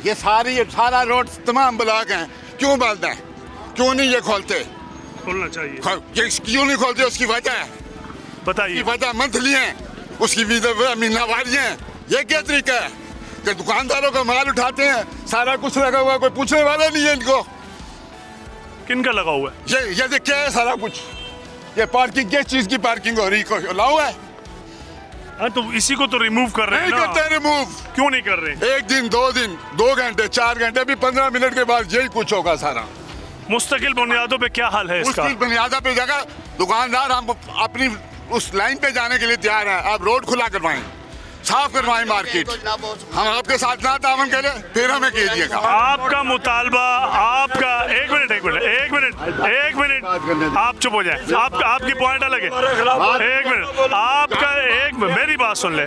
ये सारा रोड तमाम ब्लॉक हैं, क्यों बंद है? क्यों नहीं ये खोलते? खोलना चाहिए। ये क्यों नहीं खोलते? उसकी वजह है, बताइए। वजह मंथली है, उसकी महीनावारी है। ये क्या तरीका है कि दुकानदारों का माल उठाते हैं, सारा कुछ लगा हुआ, कोई पूछने वाला नहीं है इनको। किनका लगा हुआ है? ये क्या है सारा कुछ? ये पार्किंग किस चीज की पार्किंग हो रही है? लाओ है। हाँ, तो इसी को तो रिमूव कर रहे हैं नहीं ना। करते रिमूव। क्यों नहीं कर रहे? एक दिन, 2 दिन, 2 घंटे, 4 घंटे, अभी 15 मिनट के बाद यही कुछ होगा सारा। मुस्तकिल बुनियादों पे क्या हाल है इसका? मुस्तकिल बुनियादों पे जगह दुकानदार हम अपनी उस लाइन पे जाने के लिए तैयार हैं। आप रोड खुला करवाएं, साफ करवाएं मार्केट। हम आपके साथ ना तावन करें, फिर हमें कीजिएगा। आपका मुतालबा, आपका एक मिनट आप चुप हो जाए। आपकी पॉइंट अलग है। एक मिनट, आपका मेरी बात सुन ले।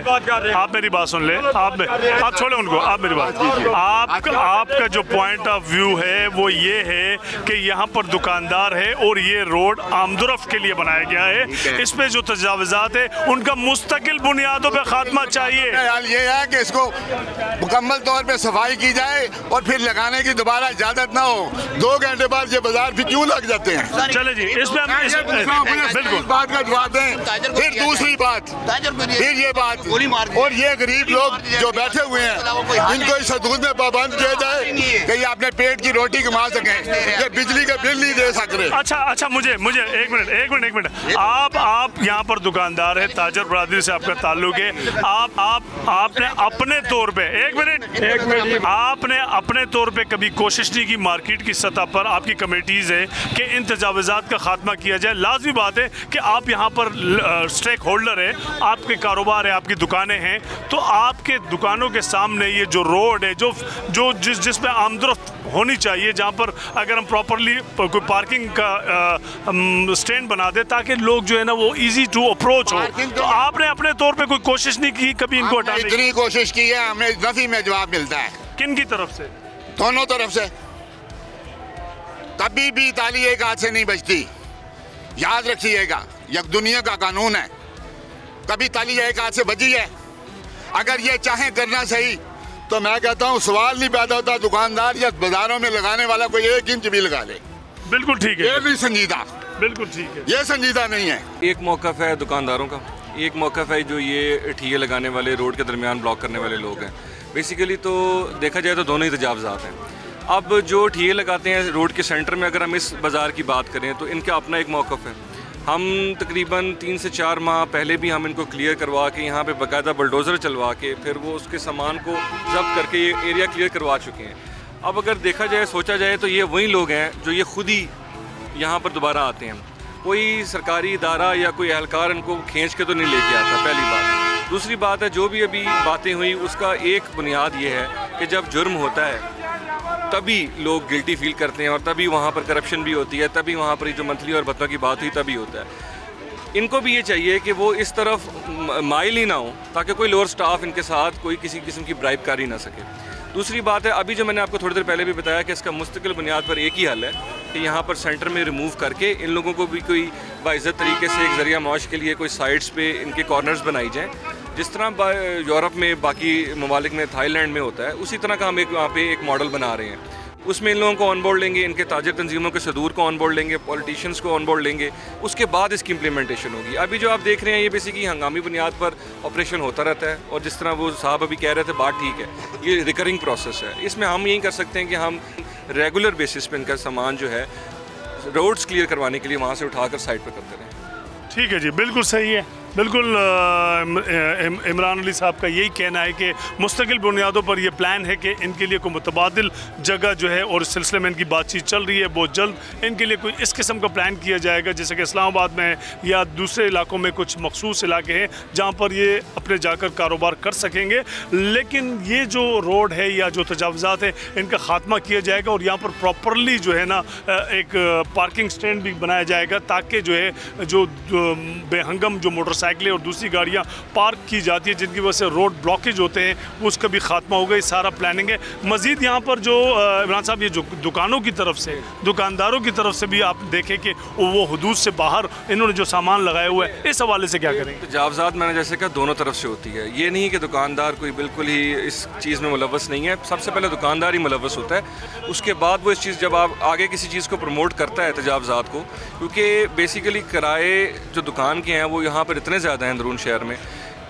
आप मेरी बात सुन ले। आप छोड़े उनको, आप मेरी बात। आपका जो पॉइंट ऑफ व्यू है वो ये है कि यहाँ पर दुकानदार है और ये रोड आमदरफ्त के लिए बनाया गया है। इस पे जो तजावुज़ात है उनका मुस्तकिल बुनियादों पे खात्मा चाहिए। हाल ये है कि इसको मुकम्मल तौर पे सफाई की जाए और फिर लगाने की दोबारा इजाजत ना हो। 2 घंटे बाद ये बाजार फिर क्यों लग जाते हैं? चले जी, इसमें बिल्कुल बात का जवाब दें। फिर दूसरी बात, फिर ये बात, और ये गरीब लोग जो बैठे हुए हैं इनको इस हदूद में पाबंद किया जाए कि ये अपने पेट की रोटी कमा सकें। ये बिजली का बिल नहीं दे सक रहे। अच्छा, मुझे एक मिनट। आप यहाँ पर दुकानदार है, ताजर बरादरी से आपका ताल्लुक है। आपने अपने तौर पे आपने अपने तौर पे कभी कोशिश नहीं की मार्केट की सतह पर, आपकी कमेटीज है, कि इन तजावुज़ात का खात्मा किया जाए? लाजमी बात है कि आप यहाँ पर स्टेक होल्डर है, आपके कारोबार है, आपकी दुकानें हैं, तो आपके दुकानों के सामने ये जो रोड है जो जिसमें आमदरफ्त होनी चाहिए, जहाँ पर अगर हम प्रॉपरली कोई पार्किंग का स्टैंड बना दे ताकि लोग जो है ना वो इजी टू अप्रोच हो, तो आपने अपने तौर पे कोई कोशिश नहीं की कभी इनको हटाने की? इतनी कोशिश की है, हमें नफी में जवाब मिलता है। किन की तरफ से? दोनों तरफ से। कभी भी ताली एक हाथ से नहीं बजती, याद रखिएगा। यह दुनिया का कानून है, कभी ताली एक हाथ से बजी है। अगर ये चाहें करना सही तो मैं कहता हूँ सवाल नहीं पैदा होता, दुकानदार या बाजारों में लगाने वाला कोई 1 इंच भी लगा ले। बिल्कुल ठीक है, ये भी संजीदा, बिल्कुल ठीक है, ये संजीदा नहीं है। एक मौक़िफ़ है दुकानदारों का, एक मौक़िफ़ है जो ये ठिये लगाने वाले, रोड के दरमियान ब्लॉक करने वाले लोग हैं। बेसिकली तो देखा जाए तो दोनों ही तजावुज़ात हैं। अब जो ठिये लगाते हैं रोड के सेंटर में, अगर हम इस बाज़ार की बात करें तो इनका अपना एक मौक़िफ़ है। हम तकरीबन 3 से 4 माह पहले भी हम इनको क्लियर करवा के यहाँ पे बाकायदा बुलडोज़र चलवा के फिर वो उसके सामान को जब्त करके ये एरिया क्लियर करवा चुके हैं। अब अगर देखा जाए, सोचा जाए तो ये वही लोग हैं जो ये खुद ही यहाँ पर दोबारा आते हैं। कोई सरकारी इदारा या कोई एहलकार इनको खींच के तो नहीं लेके आता, पहली बात। दूसरी बात है, जो भी अभी बातें हुई उसका एक बुनियाद ये है कि जब जुर्म होता है तभी लोग गिल्टी फील करते हैं और तभी वहाँ पर करप्शन भी होती है, तभी वहाँ पर जो मंथली और भत्तों की बात हुई तभी होता है। इनको भी ये चाहिए कि वो इस तरफ माइल ही ना हो ताकि कोई लोअर स्टाफ इनके साथ कोई किसी किस्म की ब्राइबकारी ना सके। दूसरी बात है, अभी जो मैंने आपको थोड़ी देर पहले भी बताया कि इसका मुस्तकिल बुनियाद पर एक ही हल है कि यहाँ पर सेंटर में रिमूव करके इन लोगों को भी कोई बाइज़्ज़त तरीके से एक ज़रिया मौश के लिए कोई साइड्स पे इनके कॉर्नर्स बनाई जाएँ, जिस तरह यूरोप में, बाकी ममालिक में, थाईलैंड में होता है, उसी तरह का हम एक वहाँ पे एक मॉडल बना रहे हैं। उसमें इन लोगों को ऑन बोर्ड लेंगे, इनके ताजर तंजीमों के सदूर को ऑन बोर्ड लेंगे, पॉलिटिशियंस को ऑन बोर्ड लेंगे, उसके बाद इसकी इम्प्लीमेंटेशन होगी। अभी जो आप देख रहे हैं ये बेसिकली हंगामी बुनियाद पर ऑपरेशन होता रहता है और जिस तरह वो साहब अभी कह रहे थे बात ठीक है, ये रिकरिंग प्रोसेस है। इसमें हम यही कर सकते हैं कि हम रेगुलर बेसिस पे इनका सामान जो है रोड्स क्लियर करवाने के लिए वहाँ से उठाकर साइड पर करते रहें। ठीक है जी, बिल्कुल सही है। बिल्कुल इमरान अली साहब का यही कहना है कि मुस्तकिल बुनियादों पर यह प्लान है कि इनके लिए कोई मुतबादिल जगह जो है और इस सिलसिले में इनकी बातचीत चल रही है, बहुत जल्द इनके लिए कोई इस किस्म का प्लान किया जाएगा, जैसे कि इस्लामाबाद में या दूसरे इलाकों में कुछ मखसूस इलाके हैं जहाँ पर ये अपने जाकर कारोबार कर सकेंगे। लेकिन ये जो रोड है या जो तजावुज़ात है इनका ख़ात्मा किया जाएगा और यहाँ पर प्रॉपरली जो है ना एक पार्किंग स्टैंड भी बनाया जाएगा ताकि जो है जो बेहंगम जो मोटरसाइकिल मोटरसाइकिलें और दूसरी गाड़ियाँ पार्क की जाती है, जिनकी वजह से रोड ब्लॉकेज होते हैं, वो उसका भी खात्मा होगा। ये सारा प्लानिंग है। मज़ीद यहाँ पर जो इमरान साहब ये जो दुकानों की तरफ से, दुकानदारों की तरफ से भी आप देखें कि वो हुदूद से बाहर इन्होंने जो सामान लगाया हुआ है, इस हवाले से क्या करेंगे? तजावज़ात मैंने जैसे कहा दोनों तरफ से होती है। ये नहीं कि दुकानदार कोई बिल्कुल ही इस चीज़ में मुलव्वस नहीं है। सबसे पहले दुकानदार ही मुलव्वस होता है, उसके बाद वो इस चीज़ जब आप आगे किसी चीज़ को प्रमोट करता है तजावज़ात को, क्योंकि बेसिकली किराए जो दुकान के हैं वो यहाँ पर इतने ज़्यादा हैं अंदरून शहर में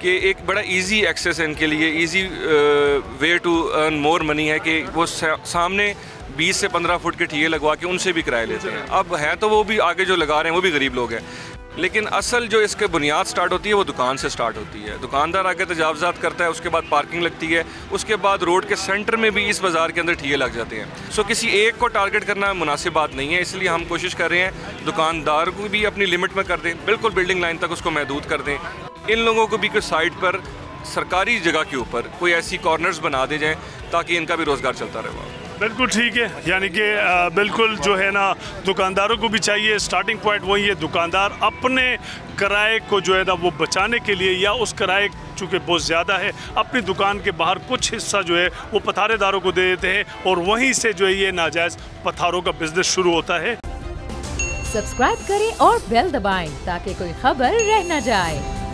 कि एक बड़ा इजी एक्सेस है इनके लिए, easy way to earn more money है कि वो सामने 20 से 15 फुट के ठिये लगवा के उनसे भी किराए लेते हैं। अब हैं तो वो भी आगे जो लगा रहे हैं वो भी गरीब लोग हैं, लेकिन असल जो इसके बुनियाद स्टार्ट होती है वो दुकान से स्टार्ट होती है। दुकानदार आगे तजावज़ात करता है, उसके बाद पार्किंग लगती है, उसके बाद रोड के सेंटर में भी इस बाज़ार के अंदर ठिये लग जाते हैं। सो किसी एक को टारगेट करना मुनासिब बात नहीं है, इसलिए हम कोशिश कर रहे हैं दुकानदार को भी अपनी लिमिट में कर दें, बिल्कुल बिल्डिंग लाइन तक उसको महदूद कर दें। इन लोगों को भी कोई साइड पर सरकारी जगह के ऊपर कोई ऐसी कॉर्नर्स बना दे जाएँ ताकि इनका भी रोज़गार चलता रहे। बिल्कुल ठीक है, यानी कि बिल्कुल जो है ना दुकानदारों को भी चाहिए, स्टार्टिंग पॉइंट वही है, दुकानदार अपने किराए को जो है ना वो बचाने के लिए, या उस किराए चूँकि बहुत ज़्यादा है, अपनी दुकान के बाहर कुछ हिस्सा जो है वो पथारेदारों को दे देते हैं और वहीं से जो है ये नाजायज़ पथारों का बिजनेस शुरू होता है। सब्सक्राइब करें और बेल दबाएं ताकि कोई खबर रह न जाए।